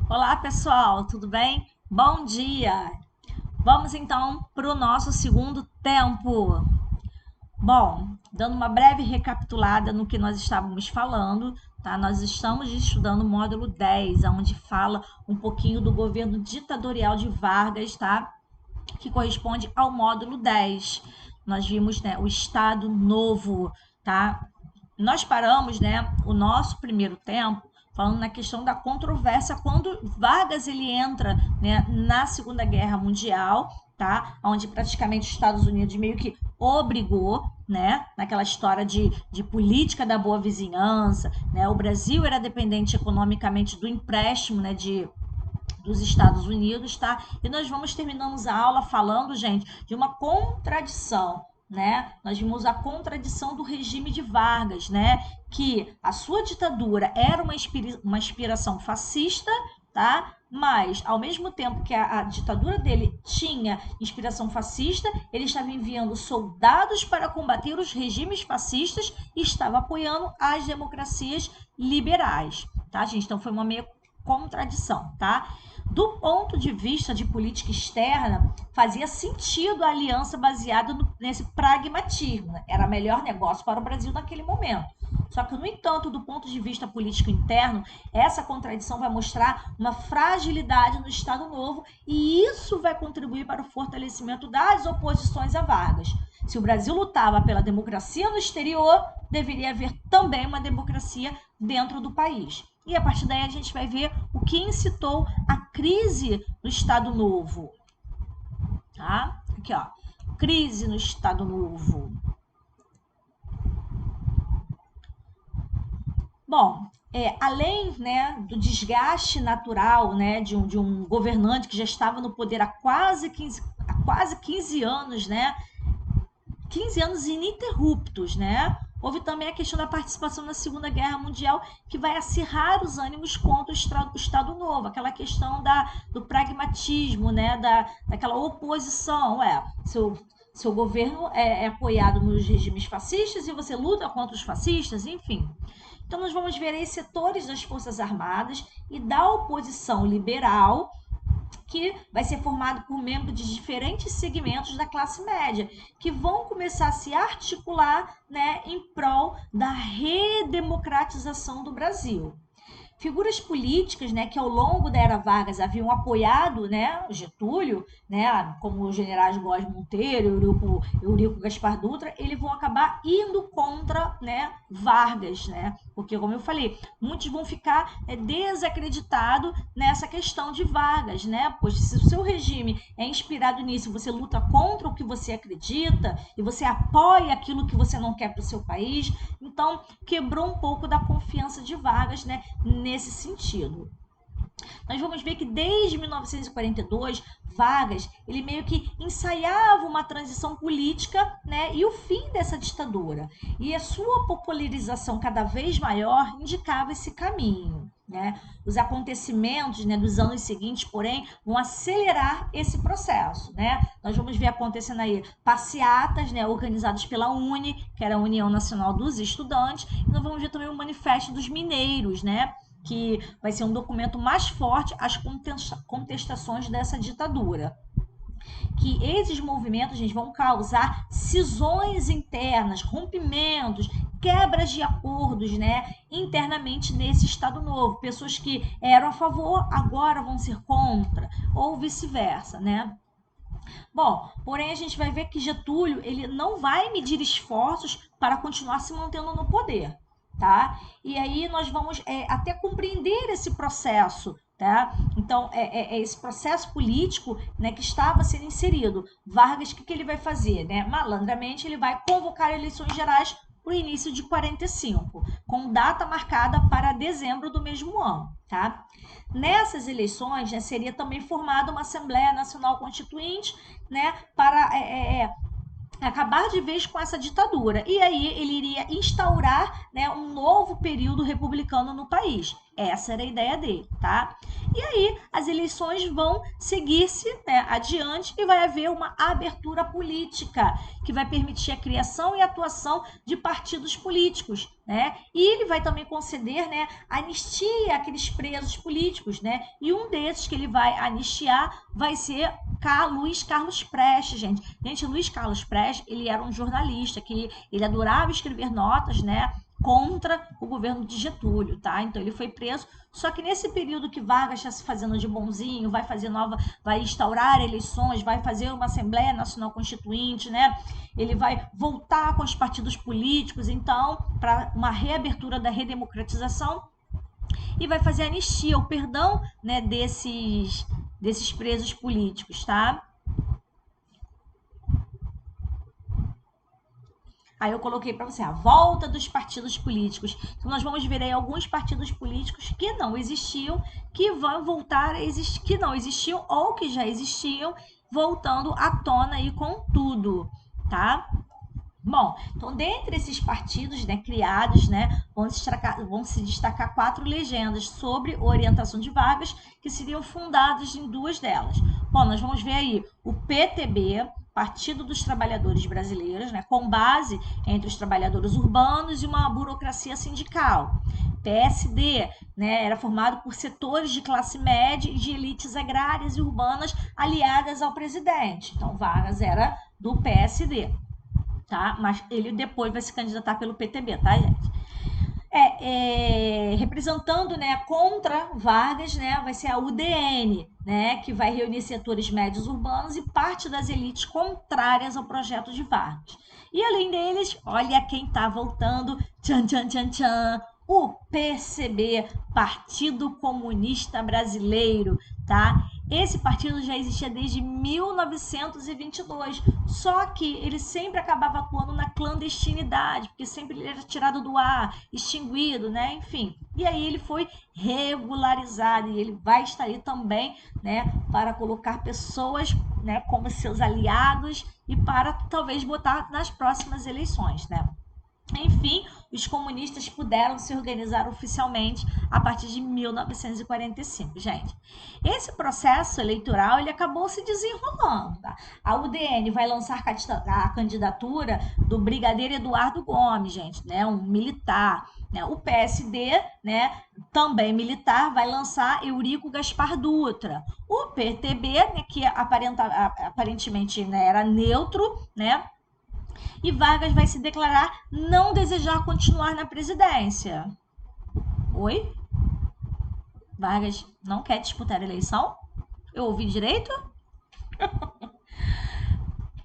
Olá, pessoal, tudo bem? Bom dia! Vamos então para o nosso segundo tempo. Bom, dando uma breve recapitulada no que nós estávamos falando, tá? Nós estamos estudando o módulo 10, onde fala um pouquinho do governo ditatorial de Vargas, tá? Que corresponde ao módulo 10. Nós vimos, né, o Estado Novo, tá? Nós paramos, né, o nosso primeiro tempo falando na questão da controvérsia quando Vargas ele entra, né, na Segunda Guerra Mundial, tá? Onde praticamente os Estados Unidos meio que obrigou, né, naquela história de política da boa vizinhança, né? O Brasil era dependente economicamente do empréstimo, né, dos Estados Unidos, tá? E nós vamos terminamos a aula falando, gente, de uma contradição, né? Nós vimos a contradição do regime de Vargas, né? Que a sua ditadura era uma inspiração fascista, tá? Mas, ao mesmo tempo que a ditadura dele tinha inspiração fascista, ele estava enviando soldados para combater os regimes fascistas e estava apoiando as democracias liberais, tá, gente? Então, foi uma meia contradição, tá? Do ponto de vista de política externa, fazia sentido a aliança baseada nesse pragmatismo. Né? Era melhor negócio para o Brasil naquele momento. Só que, no entanto, do ponto de vista político interno, essa contradição vai mostrar uma fragilidade no Estado Novo e isso vai contribuir para o fortalecimento das oposições a Vargas. Se o Brasil lutava pela democracia no exterior, deveria haver também uma democracia dentro do país. E a partir daí a gente vai ver o que incitou a crise no Estado Novo. Tá? Aqui, ó. Crise no Estado Novo. Bom, além, né, do desgaste natural, né, de um governante que já estava no poder há quase 15 anos, né, 15 anos ininterruptos, né? Houve também a questão da participação na Segunda Guerra Mundial, que vai acirrar os ânimos contra o Estado Novo, aquela questão do pragmatismo, né? Daquela oposição. Seu governo é apoiado nos regimes fascistas e você luta contra os fascistas, enfim. Então, nós vamos ver aí setores das Forças Armadas e da oposição liberal que vai ser formado por membros de diferentes segmentos da classe média, que vão começar a se articular, né, em prol da redemocratização do Brasil. Figuras políticas, né, que ao longo da era Vargas haviam apoiado, né, Getúlio, né, como os generais Góes Monteiro, Eurico Gaspar Dutra, eles vão acabar indo contra, né, Vargas, né, porque como eu falei, muitos vão ficar desacreditados nessa questão de Vargas, né, pois se o seu regime é inspirado nisso, você luta contra o que você acredita e você apoia aquilo que você não quer para o seu país, então quebrou um pouco da confiança de Vargas, né, nesse sentido. Nós vamos ver que desde 1942, Vargas, ele meio que ensaiava uma transição política, né, e o fim dessa ditadura. E a sua popularização cada vez maior indicava esse caminho. Né? Os acontecimentos, né, dos anos seguintes, porém, vão acelerar esse processo. Né? Nós vamos ver acontecendo aí passeatas, né, organizadas pela UNE, que era a União Nacional dos Estudantes, e nós vamos ver também o Manifesto dos Mineiros, né, que vai ser um documento mais forte às contestações dessa ditadura. Que esses movimentos, gente, vão causar cisões internas, rompimentos, quebras de acordos, né, internamente nesse Estado Novo. Pessoas que eram a favor agora vão ser contra, ou vice-versa, né? Bom, porém a gente vai ver que Getúlio ele não vai medir esforços para continuar se mantendo no poder, tá? E aí nós vamos até compreender esse processo, tá? Então é esse processo político, né, que estava sendo inserido. Vargas, o que ele vai fazer, né? Malandramente ele vai convocar eleições gerais para o início de 45, com data marcada para dezembro do mesmo ano, tá? Nessas eleições, né, seria também formada uma Assembleia Nacional Constituinte, né, para acabar de vez com essa ditadura. E aí ele iria instaurar, né, um novo período republicano no país. Essa era a ideia dele, tá? E aí as eleições vão seguir-se, né, adiante e vai haver uma abertura política que vai permitir a criação e atuação de partidos políticos, né? E ele vai também conceder, né, anistia àqueles presos políticos, né? E um desses que ele vai anistiar vai ser Luiz Carlos Prestes, gente. Gente, Luiz Carlos Prestes, ele era um jornalista que ele adorava escrever notas, né, contra o governo de Getúlio, tá? Então ele foi preso. Só que nesse período que Vargas está se fazendo de bonzinho, vai instaurar eleições, vai fazer uma Assembleia Nacional Constituinte, né? Ele vai voltar com os partidos políticos, então, para uma reabertura da redemocratização e vai fazer anistia, o perdão, né, desses presos políticos, tá? Aí eu coloquei para você a volta dos partidos políticos. Então nós vamos ver aí alguns partidos políticos que não existiam, que vão voltar a existir, que não existiam ou que já existiam, voltando à tona aí com tudo, tá? Bom, então dentre esses partidos, né, criados, né, vão se destacar 4 legendas sobre orientação de Vargas, que seriam fundadas em 2 delas. Bom, nós vamos ver aí o PTB, Partido dos Trabalhadores Brasileiros, né, com base entre os trabalhadores urbanos e uma burocracia sindical. PSD, né, era formado por setores de classe média e de elites agrárias e urbanas aliadas ao presidente. Então, Vargas era do PSD. Tá? Mas ele depois vai se candidatar pelo PTB, tá, gente? Representando, né, contra Vargas, né, vai ser a UDN, né, que vai reunir setores médios urbanos e parte das elites contrárias ao projeto de Vargas. E além deles, olha quem tá voltando, tchan, tchan, tchan, tchan, o PCB, Partido Comunista Brasileiro, tá? Esse partido já existia desde 1922, só que ele sempre acabava atuando na clandestinidade, porque sempre ele era tirado do ar, extinguido, né? Enfim. E aí ele foi regularizado e ele vai estar aí também, né, para colocar pessoas, né, como seus aliados e para talvez votar nas próximas eleições, né? Enfim, os comunistas puderam se organizar oficialmente a partir de 1945, gente. Esse processo eleitoral ele acabou se desenrolando. Tá? A UDN vai lançar a candidatura do brigadeiro Eduardo Gomes, gente, né, um militar. Né? O PSD, né, também militar, vai lançar Eurico Gaspar Dutra. O PTB, né, que aparentemente, né, era neutro, né, e Vargas vai se declarar não desejar continuar na presidência. Oi? Vargas não quer disputar a eleição? Eu ouvi direito?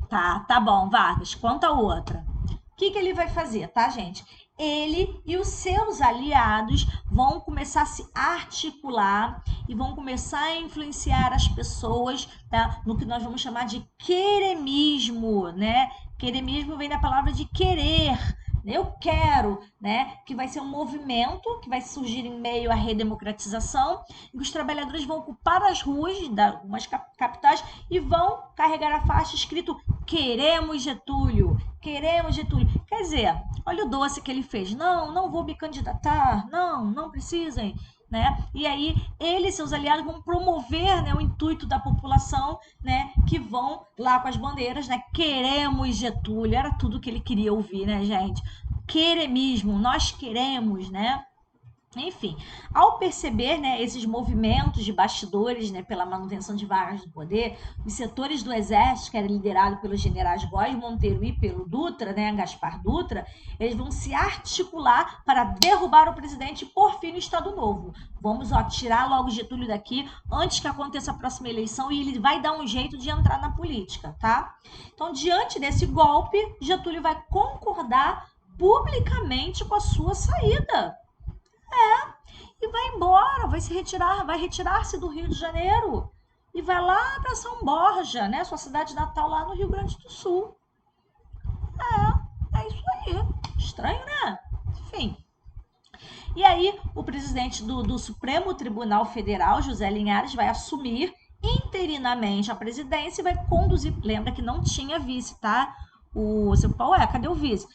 Tá bom, Vargas, conta outra. O que ele vai fazer, tá, gente? Ele e os seus aliados vão começar a se articular e vão começar a influenciar as pessoas, tá, no que nós vamos chamar de queremismo, né? Queremismo vem da palavra de querer. Eu quero, né? Que vai ser um movimento que vai surgir em meio à redemocratização, e os trabalhadores vão ocupar as ruas de algumas capitais e vão carregar a faixa escrito Queremos Getúlio, queremos Getúlio. Quer dizer, olha o doce que ele fez. Não vou me candidatar, não precisem. Né? E aí ele e seus aliados vão promover, né, o intuito da população, né, que vão lá com as bandeiras, né, queremos Getúlio, era tudo que ele queria ouvir, né, gente? Queremismo, nós queremos, né? Enfim, ao perceber, né, esses movimentos de bastidores, né, pela manutenção de Vargas no poder, os setores do exército, que era liderado pelos generais Góes Monteiro e pelo Dutra, né, Gaspar Dutra, eles vão se articular para derrubar o presidente e pôr fim no Estado Novo. Vamos tirar logo Getúlio daqui antes que aconteça a próxima eleição e ele vai dar um jeito de entrar na política, tá? Então, diante desse golpe, Getúlio vai concordar publicamente com a sua saída. E vai embora, vai retirar-se do Rio de Janeiro e vai lá para São Borja, né? Sua cidade natal lá no Rio Grande do Sul. É isso aí. Estranho, né? Enfim. E aí, o presidente do Supremo Tribunal Federal, José Linhares, vai assumir interinamente a presidência e vai conduzir. Lembra que não tinha vice, tá? Cadê o vice?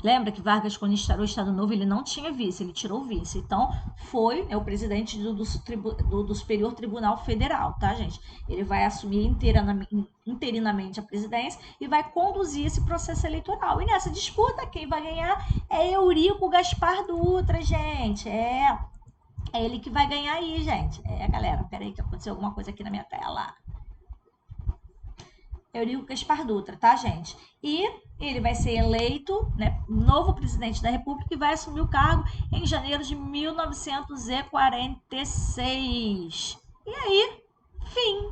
Lembra que Vargas, quando instaurou o Estado Novo, ele não tinha vice, ele tirou o vice. Então, foi, né, o presidente do Superior Tribunal Federal, tá, gente? Ele vai assumir interinamente a presidência e vai conduzir esse processo eleitoral. E nessa disputa, quem vai ganhar é Eurico Gaspar Dutra, gente. É ele que vai ganhar aí, gente. Galera, peraí que aconteceu alguma coisa aqui na minha tela. Eurico Gaspar Dutra, tá, gente? E ele vai ser eleito, né, novo presidente da República e vai assumir o cargo em janeiro de 1946. E aí, fim.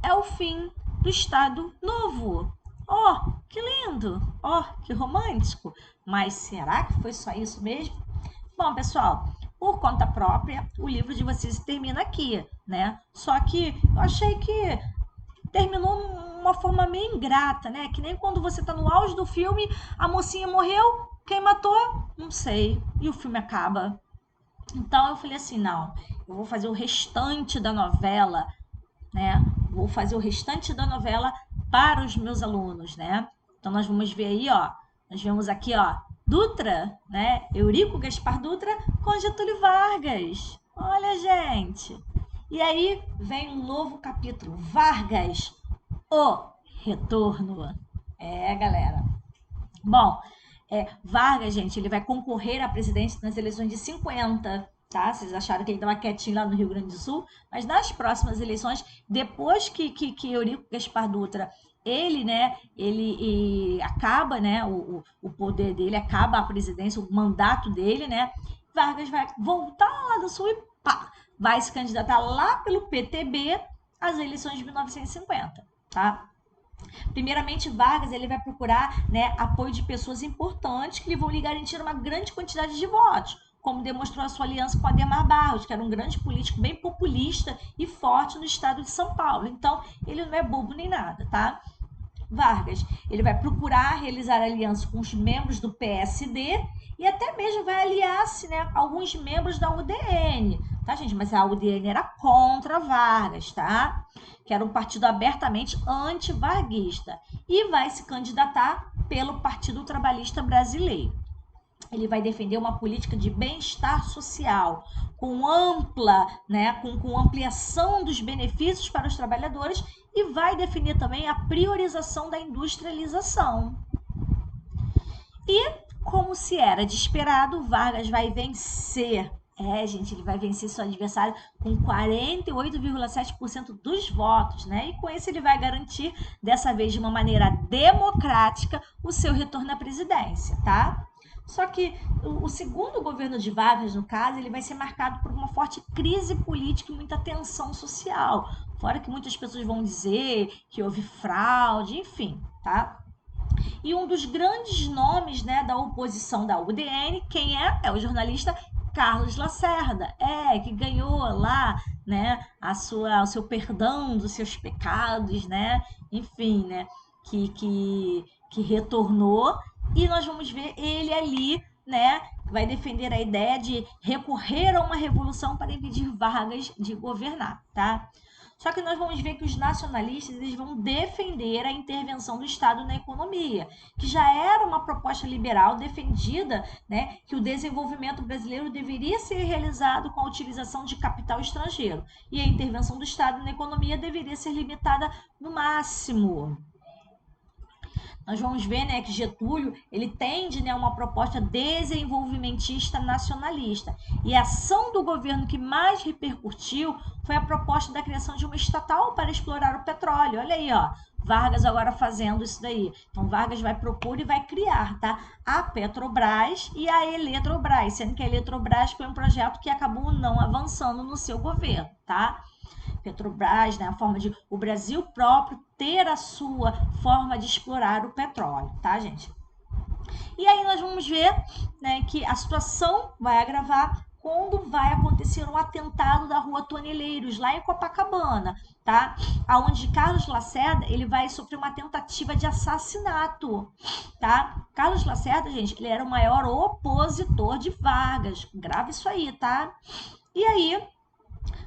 É o fim do Estado Novo. Oh, que lindo! Oh, que romântico! Mas será que foi só isso mesmo? Bom, pessoal, por conta própria, o livro de vocês termina aqui, né? Só que eu achei que terminou uma forma meio ingrata, né? Que nem quando você tá no auge do filme, a mocinha morreu, quem matou? Não sei. E o filme acaba. Então eu falei assim, não, eu vou fazer o restante da novela, né? Vou fazer o restante da novela para os meus alunos, né? Então nós vamos ver aí, ó, nós vemos aqui, ó, Dutra, né? Eurico Gaspar Dutra com Getúlio Vargas. Olha, gente. E aí vem um novo capítulo, Vargas, o retorno. Galera. Bom, Vargas, gente, ele vai concorrer à presidência nas eleições de 50, tá? Vocês acharam que ele estava quietinho lá no Rio Grande do Sul, mas nas próximas eleições, depois que Eurico Gaspar Dutra ele, né, ele acaba, né, o poder dele, acaba a presidência, o mandato dele, né, Vargas vai voltar lá do Sul e pá, vai se candidatar lá pelo PTB às eleições de 1950, tá? Primeiramente, Vargas ele vai procurar, né, apoio de pessoas importantes que lhe vão lhe garantir uma grande quantidade de votos, como demonstrou a sua aliança com Adhemar Barros, que era um grande político bem populista e forte no estado de São Paulo. Então, ele não é bobo nem nada, tá? Vargas, ele vai procurar realizar aliança com os membros do PSD e até mesmo vai aliar-se, né, alguns membros da UDN, tá, gente? Mas a UDN era contra Vargas, tá? Que era um partido abertamente anti-varguista e vai se candidatar pelo Partido Trabalhista Brasileiro. Ele vai defender uma política de bem-estar social, com ampla, né, com ampliação dos benefícios para os trabalhadores e vai definir também a priorização da industrialização. E, como se era de esperado, Vargas vai vencer. Gente, ele vai vencer seu adversário com 48,7% dos votos, né? E com isso ele vai garantir, dessa vez de uma maneira democrática, o seu retorno à presidência, tá? Só que o segundo governo de Vargas, no caso, ele vai ser marcado por uma forte crise política e muita tensão social. Fora que muitas pessoas vão dizer que houve fraude, enfim, tá? E um dos grandes nomes, né, da oposição da UDN, quem é? É o jornalista Carlos Lacerda, que ganhou lá, né, o seu perdão dos seus pecados, né, enfim, né, que retornou, e nós vamos ver ele ali, né, vai defender a ideia de recorrer a uma revolução para impedir Vargas de governar, tá? Só que nós vamos ver que os nacionalistas eles vão defender a intervenção do Estado na economia, que já era uma proposta liberal defendida, né, que o desenvolvimento brasileiro deveria ser realizado com a utilização de capital estrangeiro e a intervenção do Estado na economia deveria ser limitada no máximo. Nós vamos ver, né, que Getúlio ele tende, né, a uma proposta desenvolvimentista nacionalista. E a ação do governo que mais repercutiu foi a proposta da criação de uma estatal para explorar o petróleo. Olha aí, ó, Vargas agora fazendo isso daí. Então, Vargas vai propor e vai criar, tá? A Petrobras e a Eletrobras, sendo que a Eletrobras foi um projeto que acabou não avançando no seu governo, tá? Petrobras, né, a forma de o Brasil próprio ter a sua forma de explorar o petróleo, tá, gente? E aí nós vamos ver, né, que a situação vai agravar quando vai acontecer um atentado da Rua Toneleiros, lá em Copacabana, tá? Aonde Carlos Lacerda, ele vai sofrer uma tentativa de assassinato, tá? Carlos Lacerda, gente, ele era o maior opositor de Vargas, grave isso aí, tá? E aí,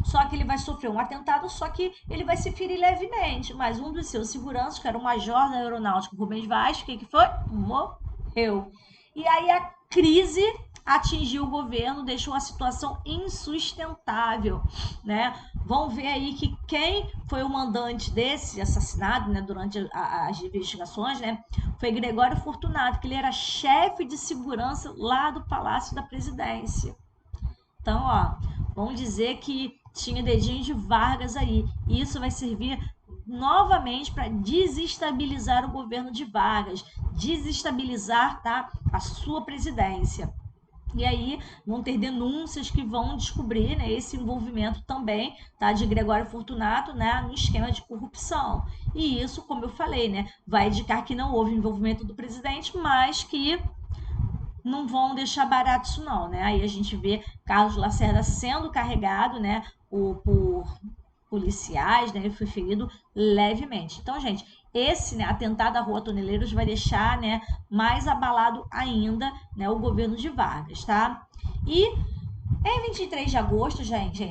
só que ele vai sofrer um atentado, só que ele vai se ferir levemente. Mas um dos seus seguranças, que era o major da aeronáutica, Rubens Vaz, o que foi? Morreu. E aí a crise atingiu o governo, deixou a situação insustentável, né? Vão ver aí que quem foi o mandante desse assassinato, né, durante as investigações, né, foi Gregório Fortunato, que ele era chefe de segurança lá do Palácio da Presidência. Então, ó, vamos dizer que tinha dedinho de Vargas aí. E isso vai servir novamente para desestabilizar o governo de Vargas, desestabilizar, tá, a sua presidência. E aí vão ter denúncias que vão descobrir, né, esse envolvimento também, tá, de Gregório Fortunato, né, no esquema de corrupção. E isso, como eu falei, né, vai indicar que não houve envolvimento do presidente, mas que não vão deixar barato isso não, né? Aí a gente vê Carlos Lacerda sendo carregado, né, por policiais, né? Ele foi ferido levemente. Então, gente, esse, né, atentado à Rua Toneleiros vai deixar, né, mais abalado ainda, né, o governo de Vargas, tá? E em 23 de agosto, gente,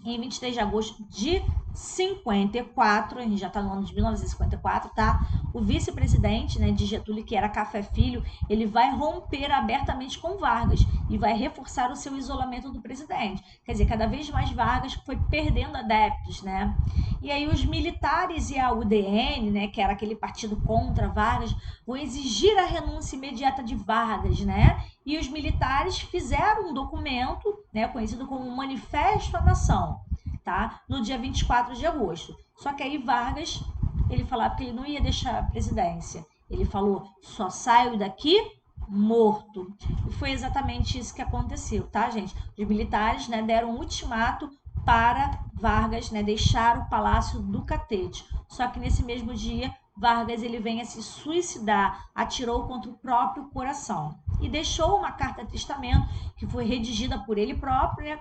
em 23 de agosto de 54, a gente já está no ano de 1954, tá? O vice-presidente, né, de Getúlio, que era Café Filho, ele vai romper abertamente com Vargas e vai reforçar o seu isolamento do presidente. Quer dizer, cada vez mais Vargas foi perdendo adeptos, né? E aí os militares e a UDN, né, que era aquele partido contra Vargas, vão exigir a renúncia imediata de Vargas, né? E os militares fizeram um documento, né, conhecido como Manifesto à Nação, tá? No dia 24 de agosto. Só que aí Vargas, ele falava que ele não ia deixar a presidência. Ele falou, só saio daqui morto. E foi exatamente isso que aconteceu, tá, gente? Os militares, né, deram um ultimato para Vargas, né, deixar o Palácio do Catete. Só que nesse mesmo dia, Vargas ele vem a se suicidar, atirou contra o próprio coração e deixou uma carta-testamento que foi redigida por ele próprio,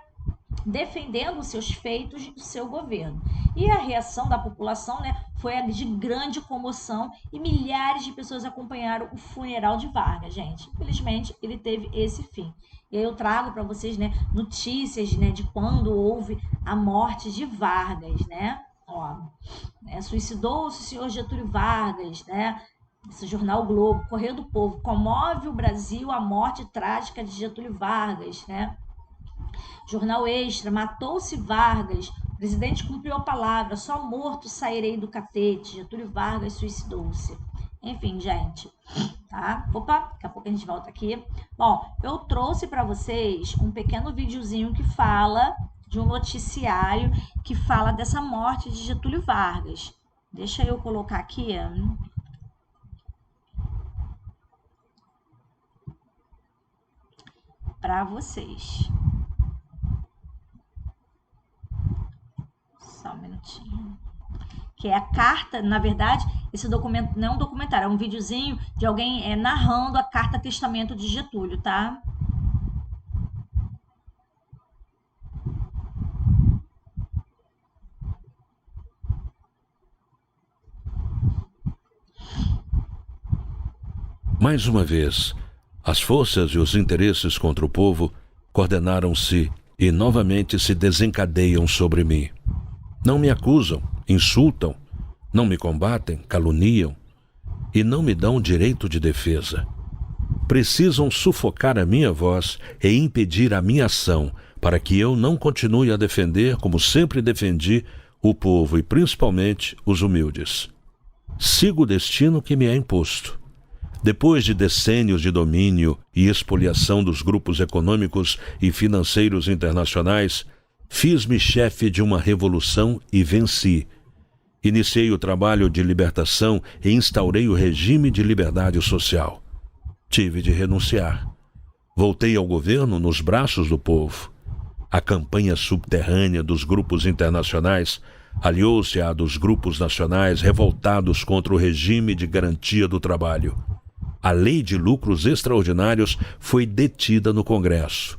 defendendo os seus feitos e o seu governo. E a reação da população, né, foi de grande comoção e milhares de pessoas acompanharam o funeral de Vargas, gente. Infelizmente, ele teve esse fim. E aí eu trago para vocês, né, notícias, né, de quando houve a morte de Vargas, né? Ó, né, suicidou-se o senhor Getúlio Vargas, né? Esse jornal o Globo, Correio do Povo, comove o Brasil a morte trágica de Getúlio Vargas, né? Jornal Extra, matou-se Vargas, o presidente cumpriu a palavra, só morto sairei do catete, Getúlio Vargas suicidou-se. Enfim, gente, tá? Opa, daqui a pouco a gente volta aqui. Bom, eu trouxe para vocês um pequeno videozinho que fala de um noticiário que fala dessa morte de Getúlio Vargas. Deixa eu colocar aqui para vocês. Só um minutinho. Que é a carta, na verdade, esse documento não é um documentário, é um videozinho de alguém narrando a carta testamento de Getúlio, tá? Mais uma vez, as forças e os interesses contra o povo coordenaram-se e novamente se desencadeiam sobre mim. Não me acusam, insultam, não me combatem, caluniam e não me dão direito de defesa. Precisam sufocar a minha voz e impedir a minha ação para que eu não continue a defender, como sempre defendi, o povo e principalmente os humildes. Sigo o destino que me é imposto. Depois de decênios de domínio e expoliação dos grupos econômicos e financeiros internacionais, fiz-me chefe de uma revolução e venci. Iniciei o trabalho de libertação e instaurei o regime de liberdade social. Tive de renunciar. Voltei ao governo nos braços do povo. A campanha subterrânea dos grupos internacionais aliou-se à dos grupos nacionais revoltados contra o regime de garantia do trabalho. A lei de lucros extraordinários foi detida no Congresso.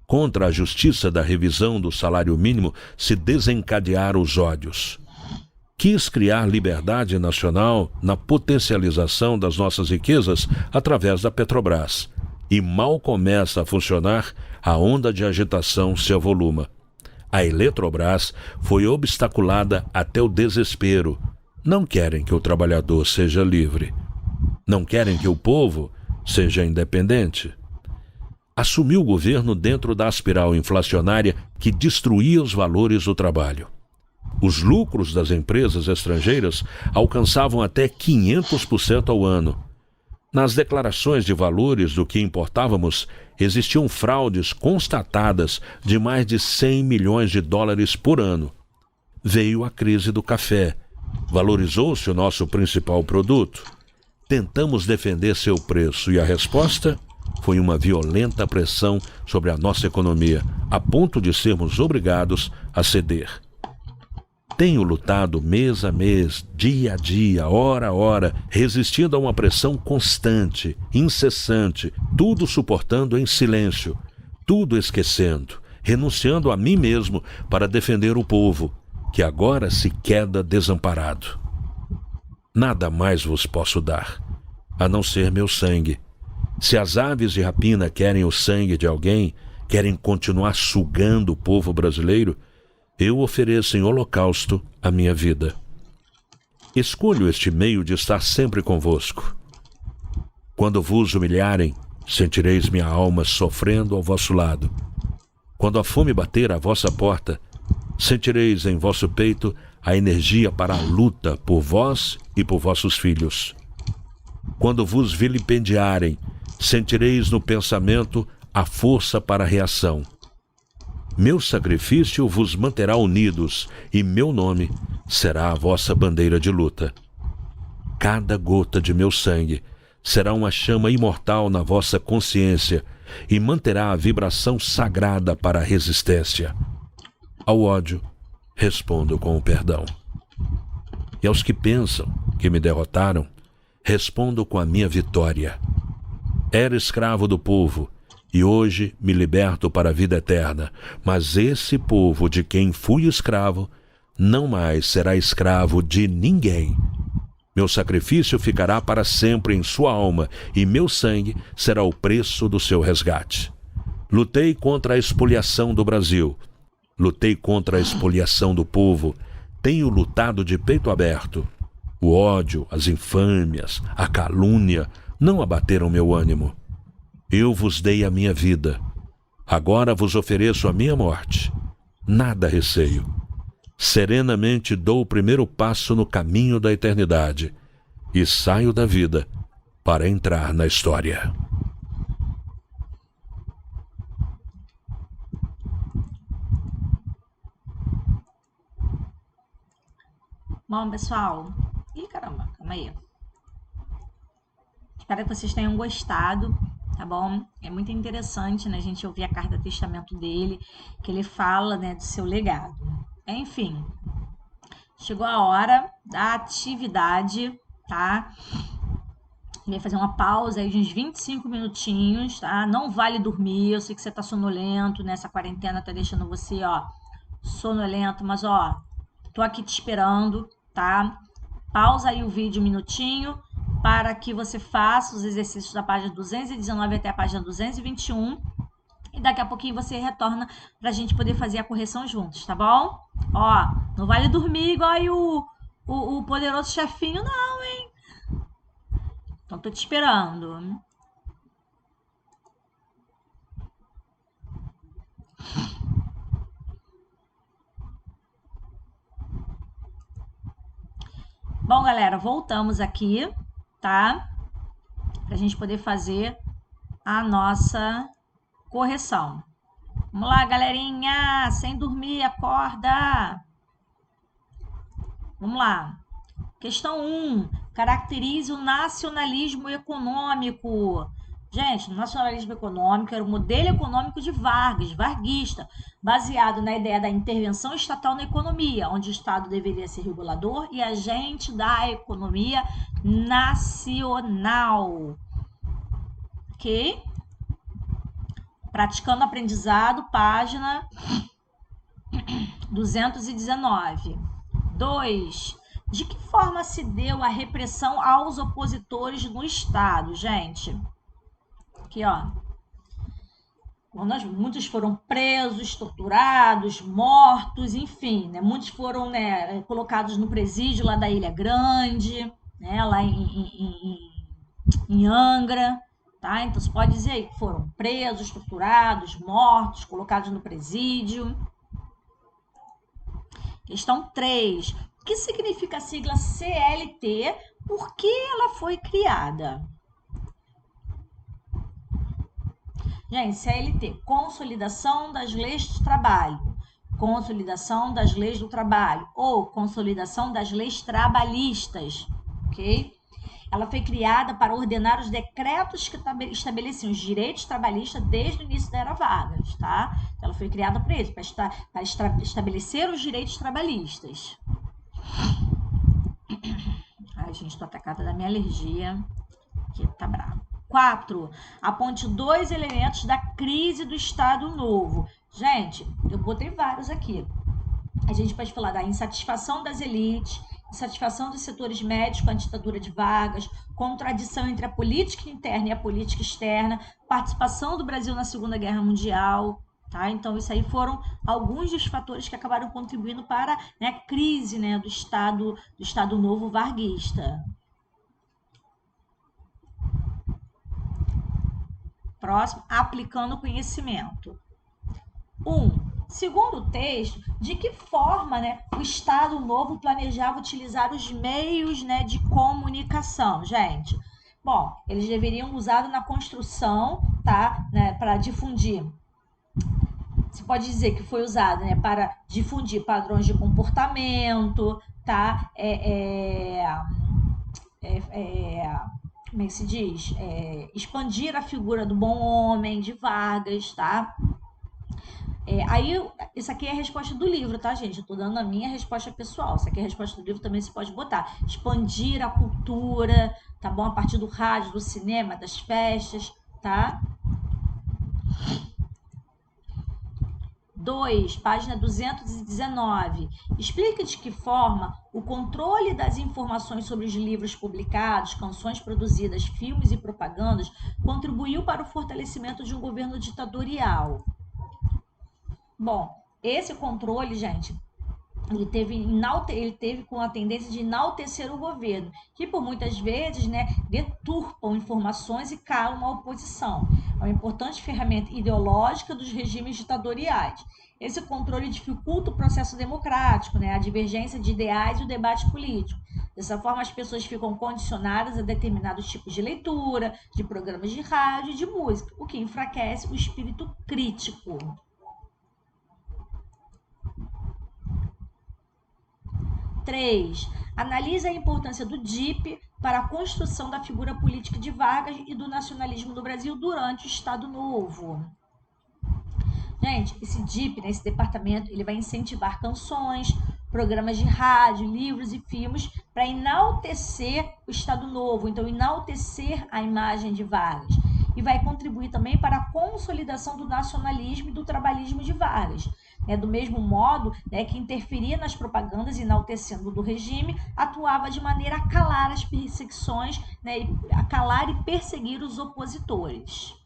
Contra a justiça da revisão do salário mínimo se desencadearam os ódios. Quis criar liberdade nacional na potencialização das nossas riquezas através da Petrobras. E mal começa a funcionar, a onda de agitação se avoluma. A Eletrobras foi obstaculada até o desespero. Não querem que o trabalhador seja livre. Não querem que o povo seja independente. Assumiu o governo dentro da espiral inflacionária que destruía os valores do trabalho. Os lucros das empresas estrangeiras alcançavam até 500% ao ano. Nas declarações de valores do que importávamos, existiam fraudes constatadas de mais de 100 milhões de dólares por ano. Veio a crise do café. Valorizou-se o nosso principal produto. Tentamos defender seu preço e a resposta foi uma violenta pressão sobre a nossa economia, a ponto de sermos obrigados a ceder. Tenho lutado mês a mês, dia a dia, hora a hora, resistindo a uma pressão constante, incessante, tudo suportando em silêncio, tudo esquecendo, renunciando a mim mesmo para defender o povo, que agora se queda desamparado. Nada mais vos posso dar, a não ser meu sangue. Se as aves de rapina querem o sangue de alguém, querem continuar sugando o povo brasileiro, eu ofereço em holocausto a minha vida. Escolho este meio de estar sempre convosco. Quando vos humilharem, sentireis minha alma sofrendo ao vosso lado. Quando a fome bater à vossa porta, sentireis em vosso peito a energia para a luta por vós e por vossos filhos. Quando vos vilipendiarem, sentireis no pensamento a força para a reação. Meu sacrifício vos manterá unidos, e meu nome será a vossa bandeira de luta. Cada gota de meu sangue será uma chama imortal na vossa consciência e manterá a vibração sagrada para a resistência. Ao ódio, respondo com o perdão. E aos que pensam que me derrotaram, respondo com a minha vitória. Era escravo do povo, e hoje me liberto para a vida eterna, mas esse povo de quem fui escravo não mais será escravo de ninguém. Meu sacrifício ficará para sempre em sua alma, e meu sangue será o preço do seu resgate. Lutei contra a expoliação do Brasil, lutei contra a expoliação do povo, tenho lutado de peito aberto. O ódio, as infâmias, a calúnia não abateram meu ânimo. Eu vos dei a minha vida. Agora vos ofereço a minha morte. Nada receio. Serenamente dou o primeiro passo no caminho da eternidade e saio da vida para entrar na história. Bom, pessoal. Ih, caramba, calma aí. Espero que vocês tenham gostado. Tá bom? É muito interessante, né, a gente ouvir a carta testamento dele, que ele fala, né, do seu legado. Enfim, chegou a hora da atividade, tá? Vai fazer uma pausa aí de uns 25 minutinhos, tá? Não vale dormir, eu sei que você tá sonolento, né? Essa quarentena tá deixando você, ó, sonolento, mas, ó, tô aqui te esperando, tá? Pausa aí o vídeo um minutinho, para que você faça os exercícios da página 219 até a página 221. E daqui a pouquinho você retorna para a gente poder fazer a correção juntos, tá bom? Ó, não vale dormir igual aí o poderoso chefinho, não, hein? Então, tô te esperando. Bom, galera, voltamos aqui, tá? Pra gente poder fazer a nossa correção. Vamos lá, galerinha, sem dormir, acorda. Vamos lá. Questão 1. Caracterize o nacionalismo econômico. Gente, o nacionalismo econômico era o modelo econômico de Vargas, varguista, baseado na ideia da intervenção estatal na economia, onde o Estado deveria ser regulador e agente da economia nacional. Ok? Praticando aprendizado, página 219. 2. De que forma se deu a repressão aos opositores no Estado, gente? Aqui, ó. Muitos foram presos, torturados, mortos, enfim, né? Muitos foram, né, colocados no presídio lá da Ilha Grande, né, lá em em Angra, tá? Então você pode dizer aí que foram presos, torturados, mortos, colocados no presídio. Questão 3. O que significa a sigla CLT? Por que ela foi criada? Gente, CLT, Consolidação das Leis de Trabalho, Consolidação das Leis do Trabalho ou Consolidação das Leis Trabalhistas, ok? Ela foi criada para ordenar os decretos que estabeleciam os direitos trabalhistas desde o início da Era Vargas, tá? Ela foi criada para isso, para estabelecer os direitos trabalhistas. Ai, gente, tô atacada da minha alergia, que tá brava. 4. Aponte 2 elementos da crise do Estado Novo. Gente, eu botei vários aqui. A gente pode falar da insatisfação das elites, insatisfação dos setores médios com a ditadura de Vargas, contradição entre a política interna e a política externa, participação do Brasil na Segunda Guerra Mundial, tá? Então, isso aí foram alguns dos fatores que acabaram contribuindo para, né, a crise, né, do Estado Novo varguista. Próximo, aplicando conhecimento. 1. Segundo o texto, de que forma, né, o Estado Novo planejava utilizar os meios, né, de comunicação, gente? Bom, eles deveriam usar na construção, tá, né, para difundir. Você pode dizer que foi usado, né, para difundir padrões de comportamento, tá? Como é que se diz? Expandir a figura do bom homem, de Vargas, tá? Aí, isso aqui é a resposta do livro, tá, gente? Eu tô dando a minha resposta pessoal. Isso aqui é a resposta do livro, também você pode botar. Expandir a cultura, tá bom? A partir do rádio, do cinema, das festas, tá? 2, página 219. Explica de que forma o controle das informações sobre os livros publicados, canções produzidas, filmes e propagandas contribuiu para o fortalecimento de um governo ditatorial. Bom, esse controle, gente, ele teve com a tendência de enaltecer o governo, que por muitas vezes, né, deturpam informações e calam a oposição. É uma importante ferramenta ideológica dos regimes ditatoriais. Esse controle dificulta o processo democrático, né, a divergência de ideais e o debate político. Dessa forma, as pessoas ficam condicionadas a determinados tipos de leitura, de programas de rádio e de música, o que enfraquece o espírito crítico. 3. Analisa a importância do DIP para a construção da figura política de Vargas e do nacionalismo no Brasil durante o Estado Novo. Gente, esse DIP, né, esse departamento, ele vai incentivar canções, programas de rádio, livros e filmes para enaltecer o Estado Novo, então enaltecer a imagem de Vargas. E vai contribuir também para a consolidação do nacionalismo e do trabalhismo de Vargas. Do mesmo modo, né, que interferia nas propagandas enaltecendo do regime, atuava de maneira a calar as perseguições, né, a calar e perseguir os opositores.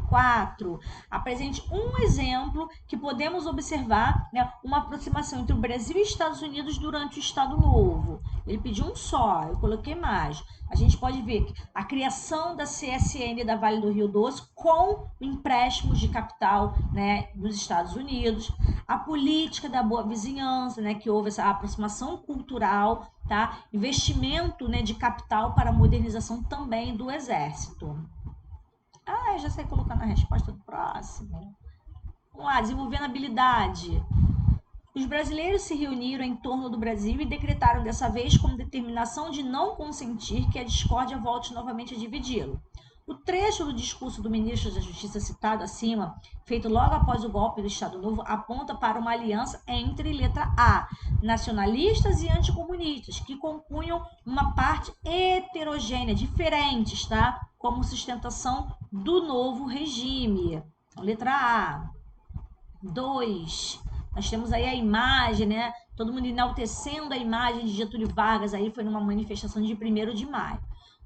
4. Apresente um exemplo que podemos observar, né, uma aproximação entre o Brasil e Estados Unidos durante o Estado Novo. Ele pediu um só, eu coloquei mais. A gente pode ver que a criação da CSN da Vale do Rio Doce com empréstimos de capital, né, dos Estados Unidos, a política da boa vizinhança, né, que houve essa aproximação cultural, tá? Investimento, né, de capital para a modernização também do Exército. Eu já sei colocar na resposta do próximo. Vamos lá, desenvolvendo habilidade. Os brasileiros se reuniram em torno do Brasil e decretaram dessa vez com determinação de não consentir que a discórdia volte novamente a dividi-lo. O trecho do discurso do ministro da Justiça citado acima, feito logo após o golpe do Estado Novo, aponta para uma aliança entre, letra A, nacionalistas e anticomunistas, que compunham uma parte heterogênea, diferentes, tá? Como sustentação do novo regime. Então, letra A. 2. Nós temos aí a imagem, né? Todo mundo enaltecendo a imagem de Getúlio Vargas, aí foi numa manifestação de 1º de maio.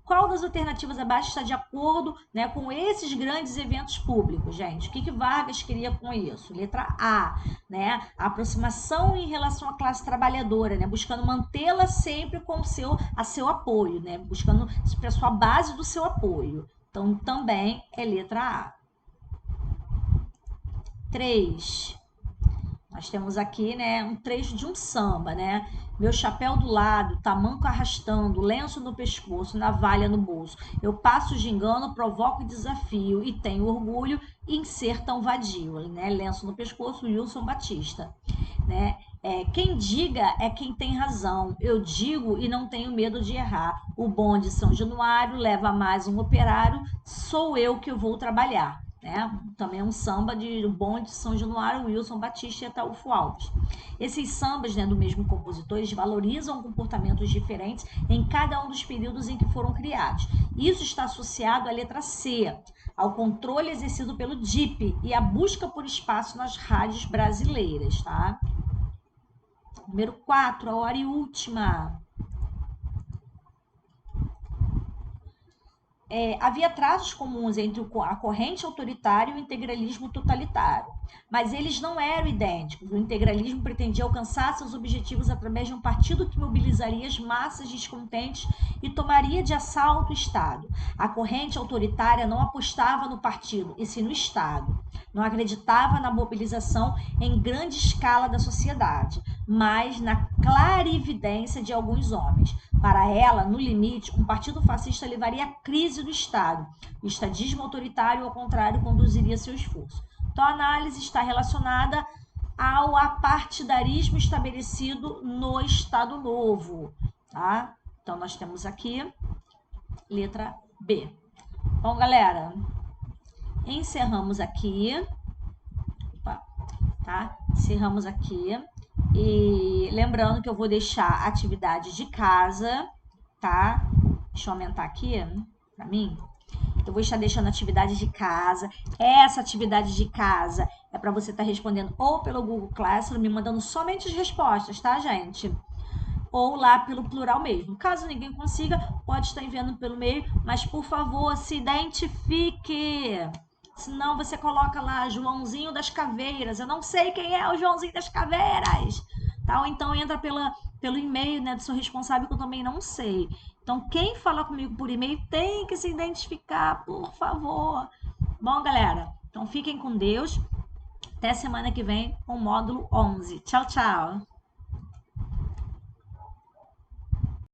Qual das alternativas abaixo está de acordo, né, com esses grandes eventos públicos, gente? O que Vargas queria com isso? Letra A, né? A aproximação em relação à classe trabalhadora, né? Buscando mantê-la sempre com a seu apoio, né? Buscando a sua base do seu apoio. Então, também é letra A. 3. Nós temos aqui, né, um trecho de um samba, né? Meu chapéu do lado, tamanco arrastando, lenço no pescoço, navalha no bolso. Eu passo gingando, provoco desafio e tenho orgulho em ser tão vadio, né? Lenço no pescoço, Wilson Batista, né? Quem diga é quem tem razão. Eu digo e não tenho medo de errar. O bonde São Januário leva mais um operário, sou eu que vou trabalhar. Né? Também é um samba de bonde São Januário, Wilson Batista e Ataúfo Alves. Esses sambas, né, do mesmo compositor, eles valorizam comportamentos diferentes em cada um dos períodos em que foram criados. Isso está associado à letra C, ao controle exercido pelo DIP e à busca por espaço nas rádios brasileiras, tá? Número 4, a hora e última. Havia traços comuns entre a corrente autoritária e o integralismo totalitário, mas eles não eram idênticos. O integralismo pretendia alcançar seus objetivos através de um partido que mobilizaria as massas descontentes e tomaria de assalto o Estado. A corrente autoritária não apostava no partido, e sim no Estado. Não acreditava na mobilização em grande escala da sociedade, mas na clarividência de alguns homens. Para ela, no limite, um partido fascista levaria à crise do Estado. O estadismo autoritário, ao contrário, conduziria seu esforço. Então, a análise está relacionada ao apartidarismo estabelecido no Estado Novo. Tá? Então, nós temos aqui letra B. Bom, galera, encerramos aqui. Opa, tá? Encerramos aqui. E lembrando que eu vou deixar atividade de casa, tá? Deixa eu aumentar aqui para mim. Eu vou estar deixando atividade de casa. Essa atividade de casa é para você estar respondendo ou pelo Google Classroom, me mandando somente as respostas, tá, gente? Ou lá pelo plural mesmo. Caso ninguém consiga, pode estar enviando pelo e-mail, mas por favor, se identifique. Senão você coloca lá Joãozinho das Caveiras. Eu não sei quem é o Joãozinho das Caveiras. Tá? Ou então entra pelo e-mail, né, do seu responsável, que eu também não sei. Então, quem fala comigo por e-mail tem que se identificar, por favor. Bom, galera, então fiquem com Deus. Até semana que vem com o módulo 11. Tchau, tchau.